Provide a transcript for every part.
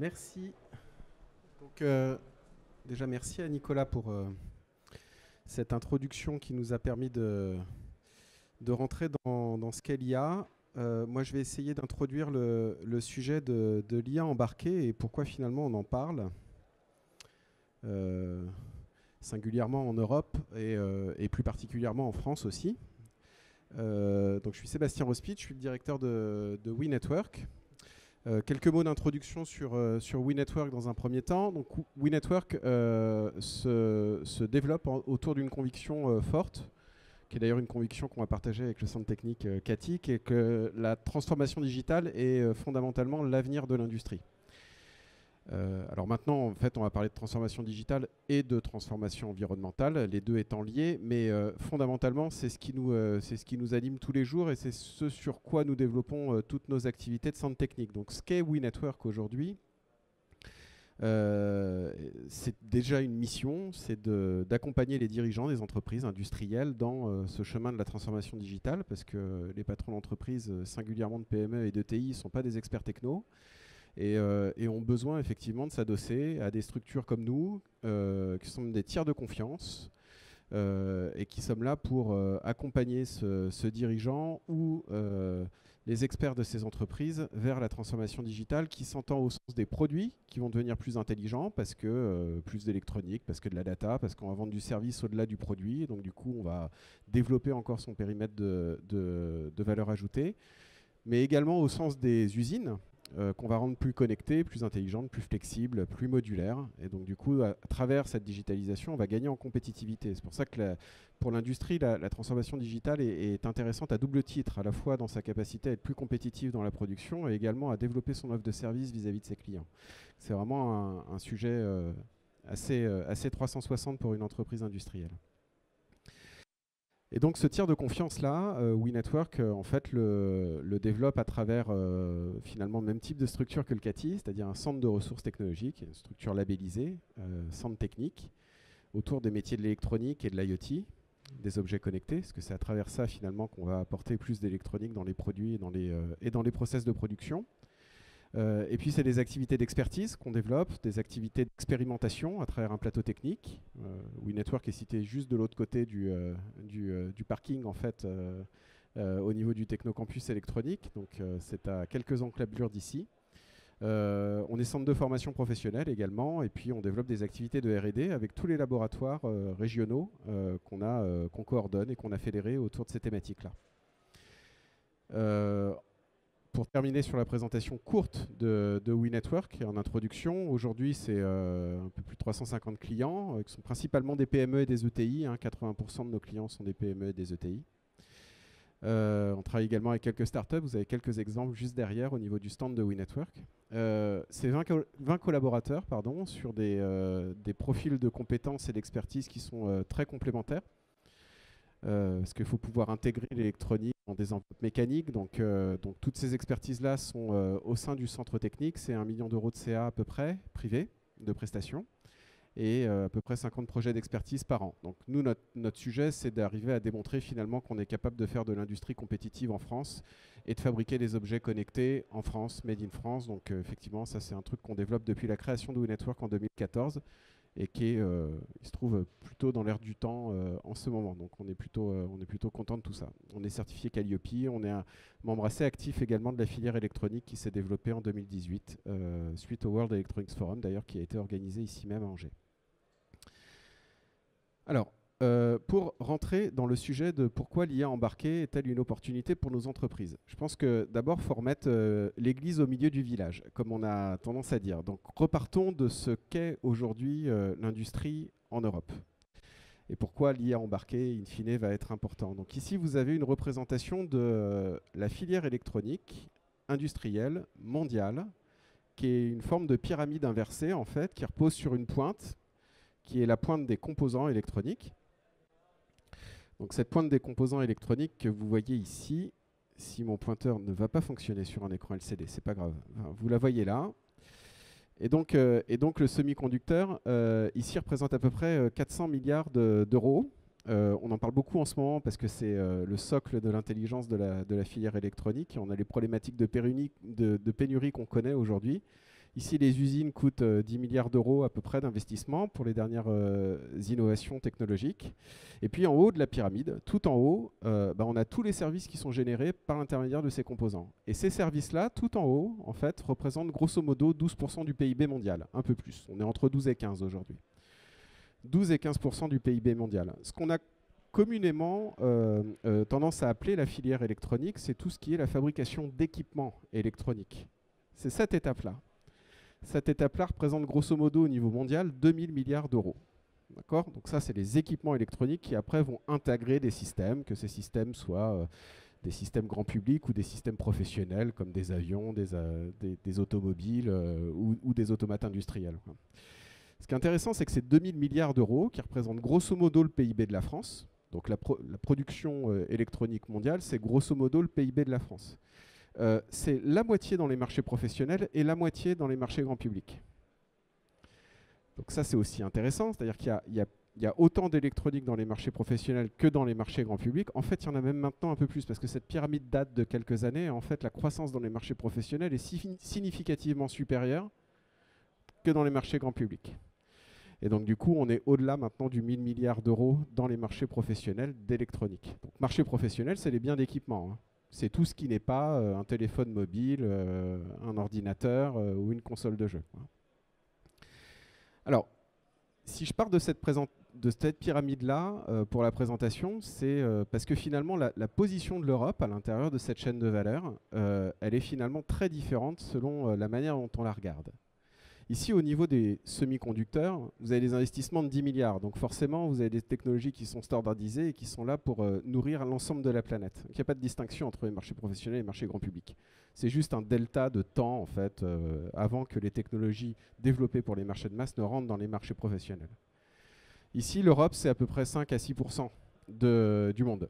Merci. Donc, déjà, merci à Nicolas pour cette introduction qui nous a permis de rentrer dans ce qu'est l'IA. Moi, je vais essayer d'introduire le sujet de l'IA embarquée et pourquoi finalement on en parle, singulièrement en Europe et plus particulièrement en France aussi. Donc, je suis Sébastien Rospitch, je suis le directeur de WeNetwork. Quelques mots d'introduction sur WeNetwork dans un premier temps. Donc, WeNetwork se développe autour d'une conviction forte, qui est d'ailleurs une conviction qu'on va partager avec le centre technique CATI, qui est que la transformation digitale est fondamentalement l'avenir de l'industrie. Alors maintenant, en fait, on va parler de transformation digitale et de transformation environnementale, les deux étant liés, mais fondamentalement, c'est ce qui nous anime tous les jours et c'est ce sur quoi nous développons toutes nos activités de centre technique. Donc, ce qu'est WeNetwork aujourd'hui, c'est déjà une mission, c'est d'accompagner les dirigeants des entreprises industrielles dans ce chemin de la transformation digitale, parce que les patrons d'entreprise, singulièrement de PME et de TI, ne sont pas des experts techno. Et ont besoin effectivement de s'adosser à des structures comme nous, qui sont des tiers de confiance, et qui sommes là pour accompagner ce dirigeant ou les experts de ces entreprises vers la transformation digitale qui s'entend au sens des produits qui vont devenir plus intelligents parce que plus d'électronique, parce que de la data, parce qu'on va vendre du service au-delà du produit. Et donc du coup, on va développer encore son périmètre de valeur ajoutée, mais également au sens des usines, qu'on va rendre plus connectées, plus intelligentes, plus flexibles, plus modulaires. Et donc du coup, à travers cette digitalisation, on va gagner en compétitivité. C'est pour ça que pour l'industrie, la transformation digitale est intéressante à double titre, à la fois dans sa capacité à être plus compétitive dans la production et également à développer son offre de service vis-à-vis de ses clients. C'est vraiment un sujet assez 360 pour une entreprise industrielle. Et donc ce tiers de confiance-là, WeNetwork, en fait, le développe à travers finalement le même type de structure que le CATI, c'est-à-dire un centre de ressources technologiques, une structure labellisée, centre technique, autour des métiers de l'électronique et de l'IoT, des objets connectés, parce que c'est à travers ça finalement qu'on va apporter plus d'électronique dans les produits et dans les process de production. Et puis c'est des activités d'expertise qu'on développe, des activités d'expérimentation à travers un plateau technique. WeNetwork est situé juste de l'autre côté du parking en fait, au niveau du Technocampus électronique. Donc c'est à quelques encablures d'ici. On est centre de formation professionnelle également, et puis on développe des activités de R&D avec tous les laboratoires régionaux qu'on coordonne et qu'on a fédérés autour de ces thématiques-là. Pour terminer sur la présentation courte de WeNetwork, en introduction, aujourd'hui c'est un peu plus de 350 clients, qui sont principalement des PME et des ETI. 80% de nos clients sont des PME et des ETI. On travaille également avec quelques startups, vous avez quelques exemples juste derrière au niveau du stand de WeNetwork. C'est 20 collaborateurs sur des profils de compétences et d'expertise qui sont très complémentaires. Parce qu'il faut pouvoir intégrer l'électronique dans des enveloppes mécaniques. Donc toutes ces expertises-là sont au sein du centre technique. C'est 1 million d'euros de CA à peu près, privé, de prestations, et à peu près 50 projets d'expertise par an. Donc nous, notre sujet, c'est d'arriver à démontrer finalement qu'on est capable de faire de l'industrie compétitive en France et de fabriquer des objets connectés en France, made in France. Donc effectivement, ça c'est un truc qu'on développe depuis la création de WeNetwork en 2014. Et qui il se trouve plutôt dans l'air du temps en ce moment. Donc on est plutôt content de tout ça. On est certifié Calliope, on est un membre assez actif également de la filière électronique qui s'est développée en 2018, suite au World Electronics Forum d'ailleurs, qui a été organisé ici même à Angers. Alors, pour rentrer dans le sujet de pourquoi l'IA embarquée est-elle une opportunité pour nos entreprises, je pense que d'abord, il faut remettre l'église au milieu du village, comme on a tendance à dire. Donc, repartons de ce qu'est aujourd'hui l'industrie en Europe. Et pourquoi l'IA embarquée, in fine, va être important. Donc ici, vous avez une représentation de la filière électronique industrielle mondiale, qui est une forme de pyramide inversée, en fait, qui repose sur une pointe, qui est la pointe des composants électroniques. Donc cette pointe des composants électroniques que vous voyez ici, si mon pointeur ne va pas fonctionner sur un écran LCD, c'est pas grave, enfin, vous la voyez là. Et donc le semi-conducteur, ici, représente à peu près 400 milliards d'euros. On en parle beaucoup en ce moment parce que c'est le socle de l'intelligence de la filière électronique. On a les problématiques de pénurie qu'on connaît aujourd'hui. Ici, les usines coûtent 10 milliards d'euros à peu près d'investissement pour les dernières innovations technologiques. Et puis en haut de la pyramide, tout en haut, on a tous les services qui sont générés par l'intermédiaire de ces composants. Et ces services-là, tout en haut, en fait, représentent grosso modo 12% du PIB mondial, un peu plus. On est entre 12 et 15 aujourd'hui. 12 et 15% du PIB mondial. Ce qu'on a communément tendance à appeler la filière électronique, c'est tout ce qui est la fabrication d'équipements électroniques. C'est cette étape-là. Cette étape-là représente grosso modo au niveau mondial 2000 milliards d'euros. D'accord ? Donc ça, c'est les équipements électroniques qui après vont intégrer des systèmes, que ces systèmes soient des systèmes grand public ou des systèmes professionnels comme des avions, des automobiles ou des automates industriels. Ce qui est intéressant, c'est que ces 2000 milliards d'euros, qui représentent grosso modo le PIB de la France, donc la production électronique mondiale, c'est grosso modo le PIB de la France. C'est la moitié dans les marchés professionnels et la moitié dans les marchés grand public. Donc ça, c'est aussi intéressant, c'est-à-dire qu'il y a autant d'électronique dans les marchés professionnels que dans les marchés grand public. En fait, il y en a même maintenant un peu plus, parce que cette pyramide date de quelques années. En fait, la croissance dans les marchés professionnels est significativement supérieure que dans les marchés grand public. Et donc, du coup, on est au-delà maintenant du 1000 milliards d'euros dans les marchés professionnels d'électronique. Donc, marché professionnel, c'est les biens d'équipement, hein. C'est tout ce qui n'est pas un téléphone mobile, un ordinateur ou une console de jeu. Alors, si je pars de cette pyramide-là pour la présentation, c'est parce que finalement, la position de l'Europe à l'intérieur de cette chaîne de valeur, elle est finalement très différente selon la manière dont on la regarde. Ici, au niveau des semi-conducteurs, vous avez des investissements de 10 milliards. Donc forcément, vous avez des technologies qui sont standardisées et qui sont là pour nourrir l'ensemble de la planète. Donc il n'y a pas de distinction entre les marchés professionnels et les marchés grand public. C'est juste un delta de temps, en fait, avant que les technologies développées pour les marchés de masse ne rentrent dans les marchés professionnels. Ici, l'Europe, c'est à peu près 5 à 6% du monde.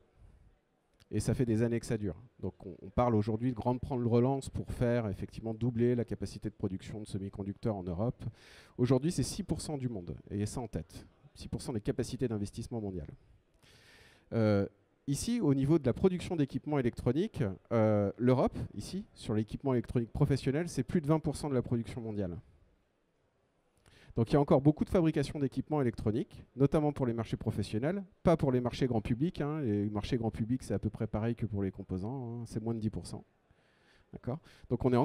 Et ça fait des années que ça dure. Donc on parle aujourd'hui de grande relance pour faire effectivement doubler la capacité de production de semi-conducteurs en Europe. Aujourd'hui, c'est 6% du monde, ayez ça en tête. 6% des capacités d'investissement mondiales. Ici, au niveau de la production d'équipements électroniques, l'Europe, ici, sur l'équipement électronique professionnel, c'est plus de 20% de la production mondiale. Donc il y a encore beaucoup de fabrication d'équipements électroniques, notamment pour les marchés professionnels, pas pour les marchés grand public. Hein. Les marchés grand public, c'est à peu près pareil que pour les composants, hein. C'est moins de 10%. Donc on a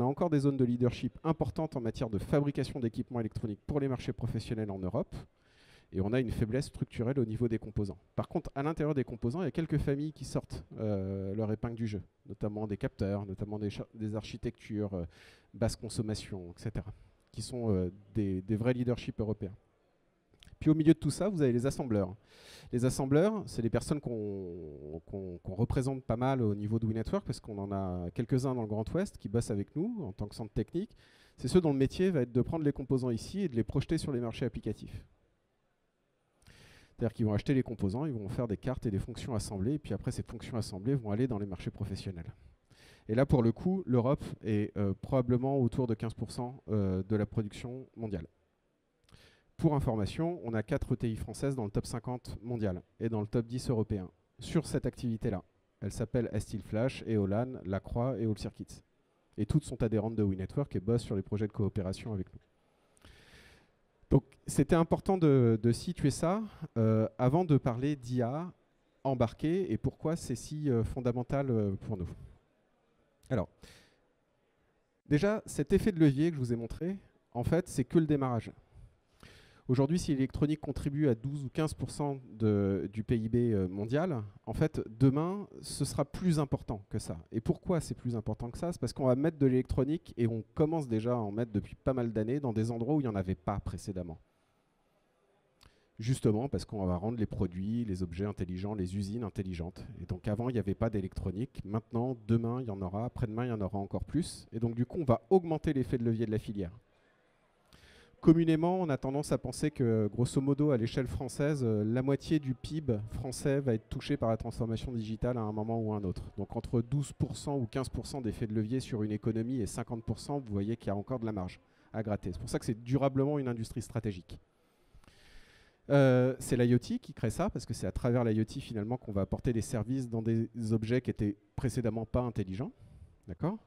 encore des zones de leadership importantes en matière de fabrication d'équipements électroniques pour les marchés professionnels en Europe. Et on a une faiblesse structurelle au niveau des composants. Par contre, à l'intérieur des composants, il y a quelques familles qui sortent leur épingle du jeu, notamment des capteurs, notamment des architectures, basse consommation, etc., qui sont des vrais leaderships européens. Puis au milieu de tout ça, vous avez les assembleurs. Les assembleurs, c'est les personnes qu'on représente pas mal au niveau de WeNetwork, parce qu'on en a quelques-uns dans le Grand Ouest qui bossent avec nous en tant que centre technique. C'est ceux dont le métier va être de prendre les composants ici et de les projeter sur les marchés applicatifs. C'est-à-dire qu'ils vont acheter les composants, ils vont faire des cartes et des fonctions assemblées, et puis après ces fonctions assemblées vont aller dans les marchés professionnels. Et là, pour le coup, l'Europe est probablement autour de 15% de la production mondiale. Pour information, on a 4 ETI françaises dans le top 50 mondial et dans le top 10 européen sur cette activité-là. Elles s'appellent Estil-Flash, Eolan, Lacroix et All Circuits. Et toutes sont adhérentes de WeNetwork et bossent sur les projets de coopération avec nous. Donc, c'était important de situer ça avant de parler d'IA embarquée et pourquoi c'est si fondamental pour nous. Alors, déjà, cet effet de levier que je vous ai montré, en fait, c'est que le démarrage. Aujourd'hui, si l'électronique contribue à 12 ou 15% du PIB mondial, en fait, demain, ce sera plus important que ça. Et pourquoi c'est plus important que ça? C'est parce qu'on va mettre de l'électronique, et on commence déjà à en mettre depuis pas mal d'années, dans des endroits où il n'y en avait pas précédemment. Justement parce qu'on va rendre les produits, les objets intelligents, les usines intelligentes. Et donc avant, il n'y avait pas d'électronique. Maintenant, demain, il y en aura. Après-demain, il y en aura encore plus. Et donc du coup, on va augmenter l'effet de levier de la filière. Communément, on a tendance à penser que, grosso modo, à l'échelle française, la moitié du PIB français va être touché par la transformation digitale à un moment ou à un autre. Donc entre 12% ou 15% d'effet de levier sur une économie et 50%, vous voyez qu'il y a encore de la marge à gratter. C'est pour ça que c'est durablement une industrie stratégique. C'est l'IoT qui crée ça, parce que c'est à travers l'IoT finalement qu'on va apporter des services dans des objets qui étaient précédemment pas intelligents. D'accord ?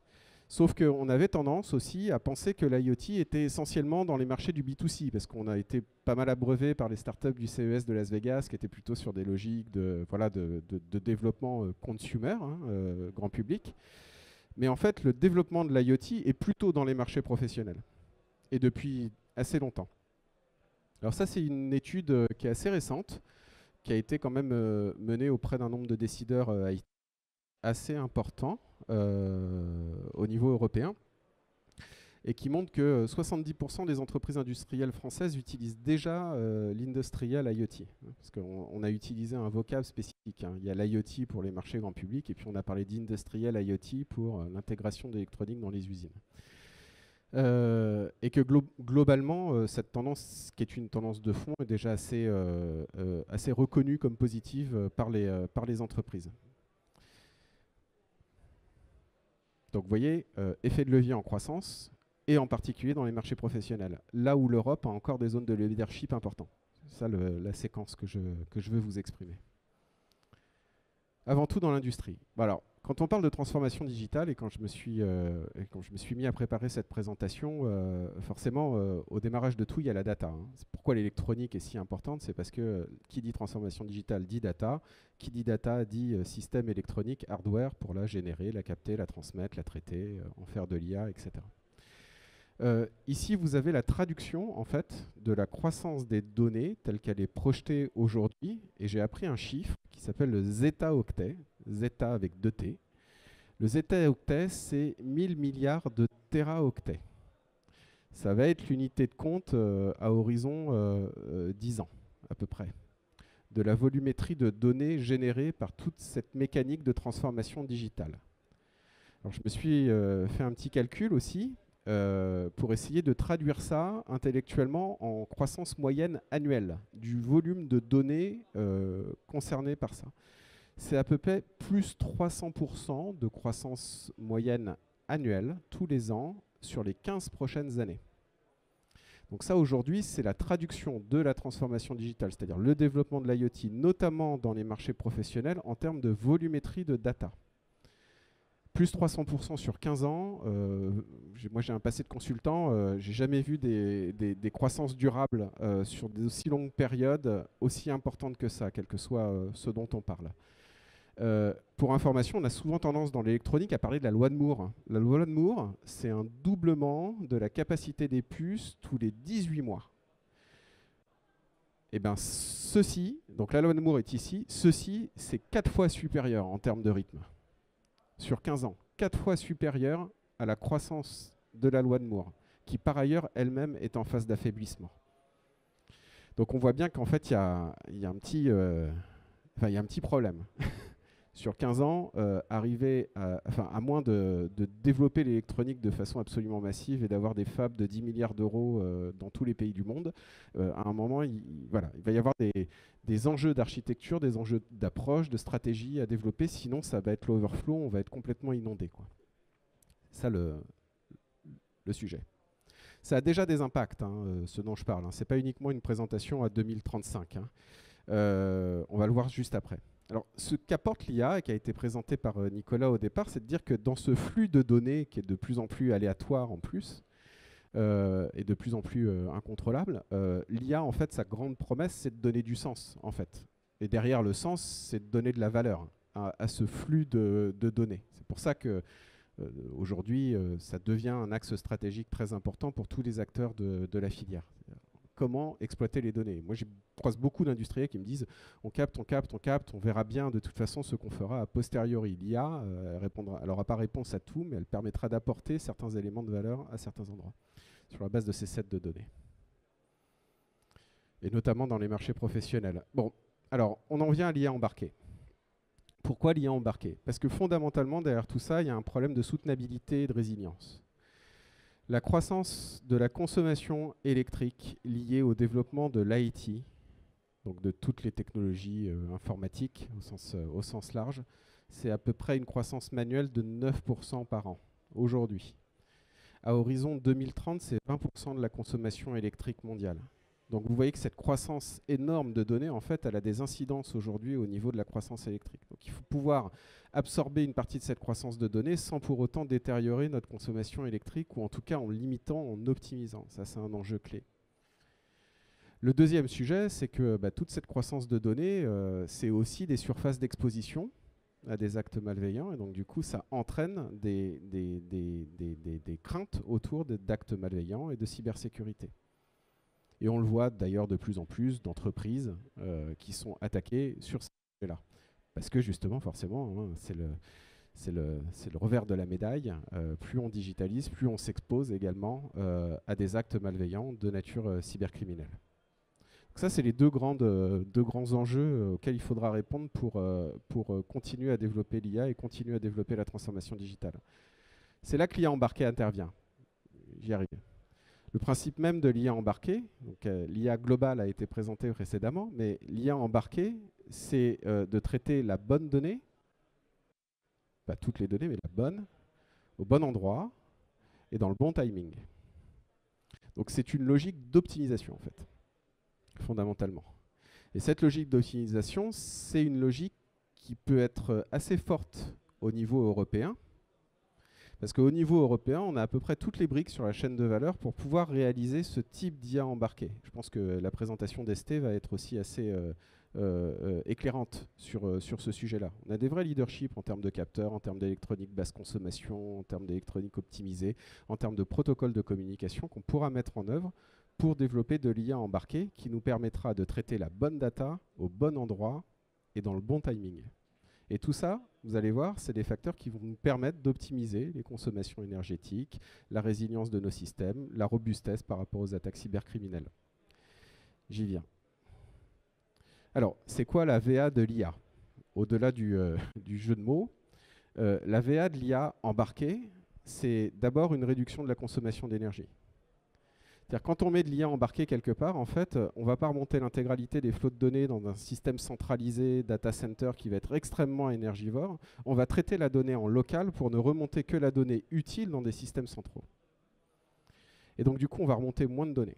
Sauf qu'on avait tendance aussi à penser que l'IoT était essentiellement dans les marchés du B2C, parce qu'on a été pas mal abreuvé par les startups du CES de Las Vegas, qui étaient plutôt sur des logiques de, voilà, de développement consumer, hein, grand public. Mais en fait, le développement de l'IoT est plutôt dans les marchés professionnels, et depuis assez longtemps. Alors ça, c'est une étude qui est assez récente, qui a été quand même menée auprès d'un nombre de décideurs assez important au niveau européen, et qui montre que 70% des entreprises industrielles françaises utilisent déjà l'industrial IoT. Parce qu'on a utilisé un vocable spécifique, hein. Il y a l'IoT pour les marchés grand public, et puis on a parlé d'industrial IoT pour l'intégration d'électronique dans les usines. Et que globalement, cette tendance, qui est une tendance de fond, est déjà assez reconnue comme positive par les entreprises. Donc vous voyez, effet de levier en croissance, et en particulier dans les marchés professionnels, là où l'Europe a encore des zones de leadership importantes. C'est ça la séquence que je veux vous exprimer. Avant tout dans l'industrie. Bon, alors, quand on parle de transformation digitale, et quand je me suis mis à préparer cette présentation, forcément, au démarrage de tout, il y a la data, hein. C'est pourquoi l'électronique est si importante, c'est parce que qui dit transformation digitale dit data, qui dit data dit système électronique, hardware, pour la générer, la capter, la transmettre, la traiter, en faire de l'IA, etc. Ici, vous avez la traduction en fait de la croissance des données telle qu'elle est projetée aujourd'hui. Et j'ai appris un chiffre qui s'appelle le zeta-octet, zeta avec 2 T. Le zeta-octet, c'est 1000 milliards de téraoctets. Ça va être l'unité de compte à horizon 10 ans, à peu près, de la volumétrie de données générée par toute cette mécanique de transformation digitale. Alors, je me suis fait un petit calcul aussi. Pour essayer de traduire ça intellectuellement en croissance moyenne annuelle du volume de données concernées par ça. C'est à peu près plus 300% de croissance moyenne annuelle tous les ans sur les 15 prochaines années. Donc ça, aujourd'hui, c'est la traduction de la transformation digitale, c'est-à-dire le développement de l'IoT, notamment dans les marchés professionnels, en termes de volumétrie de data. Plus 300% sur 15 ans. Moi, j'ai un passé de consultant. J'ai jamais vu des croissances durables sur des aussi longues périodes aussi importantes que ça, quel que soit ce dont on parle. Pour information, on a souvent tendance dans l'électronique à parler de la loi de Moore. La loi de Moore, c'est un doublement de la capacité des puces tous les 18 mois. Et bien, ceci, donc la loi de Moore est ici, ceci, c'est 4 fois supérieur en termes de rythme. Sur 15 ans, 4 fois supérieure à la croissance de la loi de Moore, qui par ailleurs elle-même est en phase d'affaiblissement. Donc on voit bien qu'en fait il y a un petit problème. Sur 15 ans, arriver à moins de développer l'électronique de façon absolument massive et d'avoir des fabs de 10 milliards d'euros dans tous les pays du monde, à un moment, il va y avoir des enjeux d'architecture, des enjeux d'approche, de stratégie à développer, sinon ça va être l'overflow, on va être complètement inondé, quoi. C'est ça le sujet. Ça a déjà des impacts, hein, ce dont je parle, hein. Ce n'est pas uniquement une présentation à 2035. Hein. On va le voir juste après. Alors, ce qu'apporte l'IA, et qui a été présenté par Nicolas au départ, c'est de dire que dans ce flux de données qui est de plus en plus aléatoire en plus, et de plus en plus incontrôlable, l'IA, en fait, sa grande promesse, c'est de donner du sens, en fait. Et derrière le sens, c'est de donner de la valeur à ce flux de données. C'est pour ça que aujourd'hui, ça devient un axe stratégique très important pour tous les acteurs de la filière. Comment exploiter les données. Moi, je croise beaucoup d'industriels qui me disent on capte, on verra bien de toute façon ce qu'on fera a posteriori. L'IA, elle n'aura pas réponse à tout, mais elle permettra d'apporter certains éléments de valeur à certains endroits, sur la base de ces sets de données. Et notamment dans les marchés professionnels. Bon, alors, on en vient à l'IA embarquée. Pourquoi l'IA embarquée? Parce que fondamentalement, derrière tout ça, il y a un problème de soutenabilité et de résilience. La croissance de la consommation électrique liée au développement de l'IT, donc de toutes les technologies informatiques au sens large, c'est à peu près une croissance manuelle de 9% par an aujourd'hui. À horizon 2030, c'est 20% de la consommation électrique mondiale. Donc vous voyez que cette croissance énorme de données, en fait, elle a des incidences aujourd'hui au niveau de la croissance électrique. Donc il faut pouvoir absorber une partie de cette croissance de données sans pour autant détériorer notre consommation électrique, ou en tout cas en limitant, en optimisant. Ça, c'est un enjeu clé. Le deuxième sujet, c'est que toute cette croissance de données, c'est aussi des surfaces d'exposition à des actes malveillants, et donc du coup ça entraîne des craintes autour d'actes malveillants et de cybersécurité. Et on le voit d'ailleurs de plus en plus d'entreprises qui sont attaquées sur ces sujets-là. Parce que justement, forcément, hein, c'est le revers de la médaille. Plus on digitalise, plus on s'expose également à des actes malveillants de nature cybercriminelle. Donc ça, c'est les deux grands enjeux auxquels il faudra répondre pour continuer à développer l'IA et continuer à développer la transformation digitale. C'est là que l'IA embarquée intervient. J'y arrive. Le principe même de l'IA embarquée, donc l'IA globale a été présentée précédemment, mais l'IA embarquée, c'est de traiter la bonne donnée, pas toutes les données, mais la bonne, au bon endroit et dans le bon timing. Donc c'est une logique d'optimisation en fait, fondamentalement. Et cette logique d'optimisation, c'est une logique qui peut être assez forte au niveau européen, parce qu'au niveau européen, on a à peu près toutes les briques sur la chaîne de valeur pour pouvoir réaliser ce type d'IA embarqué. Je pense que la présentation d'Esté va être aussi assez éclairante sur ce sujet-là. On a des vrais leaderships en termes de capteurs, en termes d'électronique basse consommation, en termes d'électronique optimisée, en termes de protocoles de communication qu'on pourra mettre en œuvre pour développer de l'IA embarquée qui nous permettra de traiter la bonne data au bon endroit et dans le bon timing. Et tout ça, vous allez voir, c'est des facteurs qui vont nous permettre d'optimiser les consommations énergétiques, la résilience de nos systèmes, la robustesse par rapport aux attaques cybercriminelles. J'y viens. Alors, c'est quoi la VA de l'IA? Au-delà du jeu de mots, la VA de l'IA embarquée, c'est d'abord une réduction de la consommation d'énergie. C'est-à-dire quand on met de l'IA embarquée quelque part, en fait, on ne va pas remonter l'intégralité des flots de données dans un système centralisé, data center, qui va être extrêmement énergivore. On va traiter la donnée en local pour ne remonter que la donnée utile dans des systèmes centraux. Et donc du coup, on va remonter moins de données.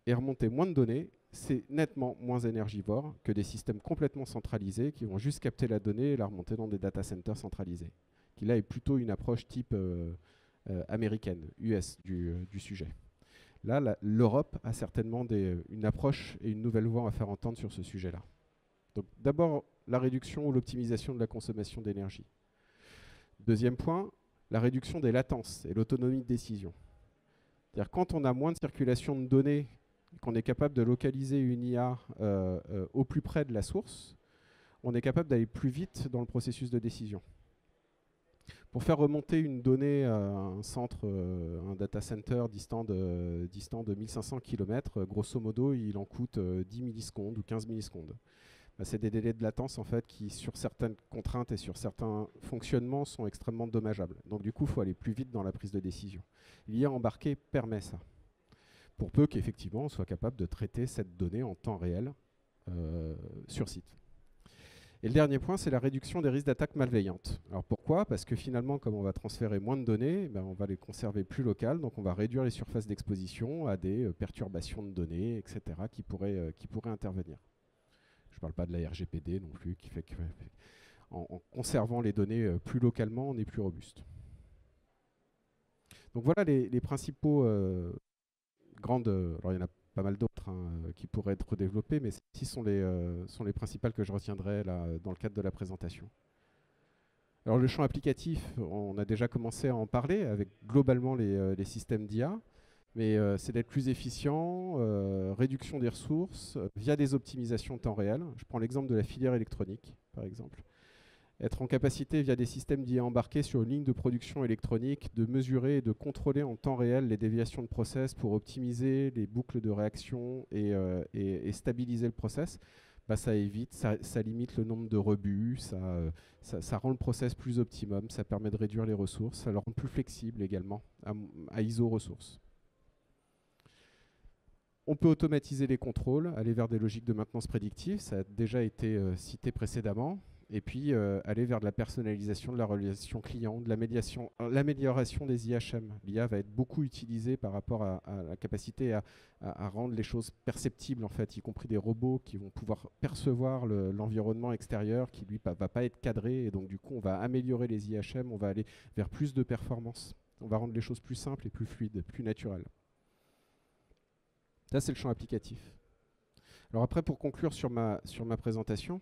Et remonter moins de données, c'est nettement moins énergivore que des systèmes complètement centralisés qui vont juste capter la donnée et la remonter dans des data centers centralisés. Qui là est plutôt une approche type américaine, US du sujet. Là, l'Europe a certainement une approche et une nouvelle voix à faire entendre sur ce sujet-là. Donc d'abord, la réduction ou l'optimisation de la consommation d'énergie. Deuxième point, la réduction des latences et l'autonomie de décision. C'est-à-dire quand on a moins de circulation de données, qu'on est capable de localiser une IA au plus près de la source, on est capable d'aller plus vite dans le processus de décision. Pour faire remonter une donnée à un centre, un data center distant de 1500 km, grosso modo, il en coûte 10 millisecondes ou 15 millisecondes. C'est des délais de latence en fait, qui, sur certaines contraintes et sur certains fonctionnements, sont extrêmement dommageables. Donc du coup, il faut aller plus vite dans la prise de décision. L'IA embarquée permet ça, pour peu qu'effectivement, on soit capable de traiter cette donnée en temps réel sur site. Et le dernier point, c'est la réduction des risques d'attaques malveillantes. Alors pourquoi? Parce que finalement, comme on va transférer moins de données, on va les conserver plus locales, donc on va réduire les surfaces d'exposition à des perturbations de données, etc., qui pourraient intervenir. Je ne parle pas de la RGPD non plus, qui fait qu'en conservant les données plus localement, on est plus robuste. Donc voilà les principaux grandes... alors il y en a pas mal d'autres qui pourraient être développés, mais celles-ci sont les principales que je retiendrai là, dans le cadre de la présentation. Alors le champ applicatif, on a déjà commencé à en parler avec globalement les systèmes d'IA, mais c'est d'être plus efficient, réduction des ressources, via des optimisations temps réel. Je prends l'exemple de la filière électronique, par exemple. Être en capacité, via des systèmes d'IA embarqués sur une ligne de production électronique, de mesurer et de contrôler en temps réel les déviations de process pour optimiser les boucles de réaction et stabiliser le process, ça évite, ça limite le nombre de rebuts, ça rend le process plus optimum, ça permet de réduire les ressources, ça le rend plus flexible également à ISO ressources. On peut automatiser les contrôles, aller vers des logiques de maintenance prédictive, ça a déjà été cité précédemment. et puis aller vers de la personnalisation de la relation client, de l'amélioration des IHM. L'IA va être beaucoup utilisée par rapport à la capacité à rendre les choses perceptibles, en fait, y compris des robots qui vont pouvoir percevoir l'environnement extérieur qui, lui, va pas être cadré. Et donc, du coup, on va améliorer les IHM, on va aller vers plus de performance. On va rendre les choses plus simples et plus fluides, plus naturelles. Ça, c'est le champ applicatif. Alors après, pour conclure sur ma présentation,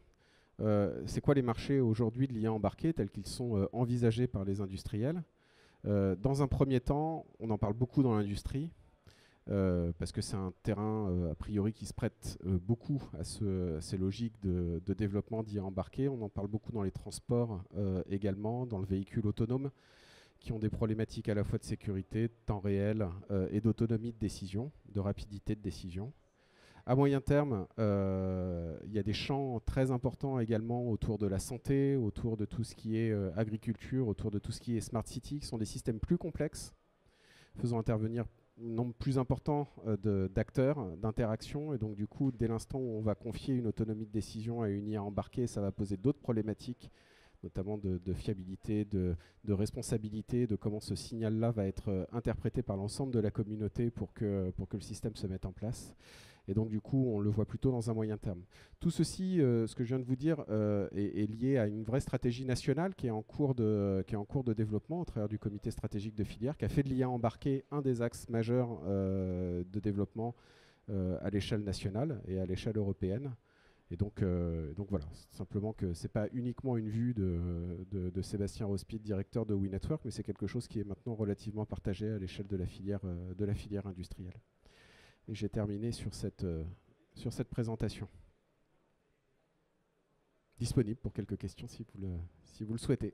c'est quoi les marchés aujourd'hui de l'IA embarquée tels qu'ils sont envisagés par les industriels? Dans un premier temps, on en parle beaucoup dans l'industrie, parce que c'est un terrain a priori qui se prête beaucoup à ces logiques de développement d'IA embarquée. On en parle beaucoup dans les transports également, dans le véhicule autonome, qui ont des problématiques à la fois de sécurité, de temps réel et d'autonomie de décision, de rapidité de décision. À moyen terme, il y a des champs très importants également autour de la santé, autour de tout ce qui est agriculture, autour de tout ce qui est smart city, qui sont des systèmes plus complexes, faisant intervenir un nombre plus important d'acteurs, d'interactions. Et donc du coup, dès l'instant où on va confier une autonomie de décision à une IA embarquée, ça va poser d'autres problématiques, notamment de fiabilité, de responsabilité, de comment ce signal-là va être interprété par l'ensemble de la communauté pour que le système se mette en place. Et donc, du coup, on le voit plutôt dans un moyen terme. Tout ceci, ce que je viens de vous dire, est lié à une vraie stratégie nationale qui est en cours de développement au travers du comité stratégique de filière, qui a fait de l'IA embarquée un des axes majeurs de développement à l'échelle nationale et à l'échelle européenne. Et donc voilà, simplement que ce n'est pas uniquement une vue de Sébastien Rospide, directeur de WeNetwork, mais c'est quelque chose qui est maintenant relativement partagé à l'échelle de la filière industrielle. Et j'ai terminé sur cette présentation. Disponible pour quelques questions si vous le souhaitez.